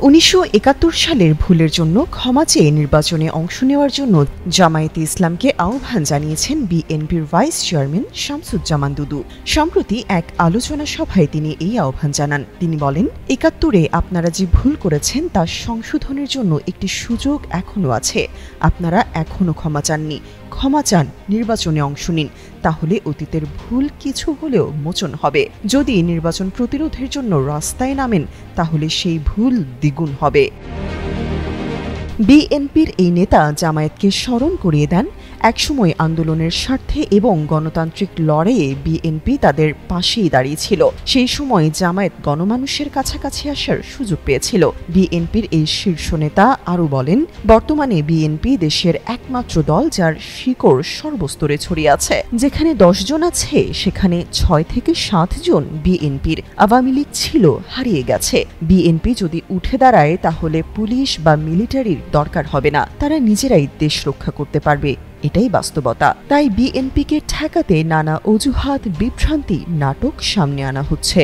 ১৯৭১ সালের ভুলের জন্য ক্ষমা চেয়ে নির্বাচনে অংশ নেওয়ার জন্য জামায়াতে ইসলামকে আহ্বান জানিয়েছেন বিএনপির ভাইস চেয়ারম্যান শামসুজ্জামান দুদু। সম্প্রতি এক আলোচনা সভায় তিনি এই আহ্বান জানান। তিনি বলেন, ৭১-এ আপনারা যে ভুল করেছেন তা সংশোধনের জন্য একটি সুযোগ এখনো আছে। আপনারা এখনো ক্ষমা চাননি, ক্ষমা চান, নির্বাচনে অংশ নিন, তাহলে অতীতের ভুল কিছু হলেও মোচন হবে। যদি নির্বাচন প্রতিরোধের জন্য রাস্তায় নামেন, তাহলে সেই ভুল দ্বিগুণ হবে। বিএনপির এই নেতা জামায়াতকে স্মরণ করিয়ে দেন, একসময় আন্দোলনের স্বার্থে এবং গণতান্ত্রিক লড়াইয়ে বিএনপি তাদের পাশেই দাঁড়িয়েছিল। সেই সময় জামায়াত গণমানুষের কাছাকাছি আসার সুযোগ পেয়েছিল। বিএনপির এই শীর্ষ নেতা আরও বলেন, বর্তমানে বিএনপি দেশের একমাত্র দল যার শিকড় সর্বস্তরে ছড়িয়ে আছে। যেখানে 10 জন আছে সেখানে 6 থেকে 7 জন বিএনপির। আওয়ামী লীগ ছিল, হারিয়ে গেছে। বিএনপি যদি উঠে দাঁড়ায় তাহলে পুলিশ বা মিলিটারির দরকার হবে না, তারা নিজেরাই দেশ রক্ষা করতে পারবে। এটাই বাস্তবতা। তাই বিএনপিকে ঠেকাতে নানা অজুহাত, বিভ্রান্তি, নাটক সামনে আনা হচ্ছে।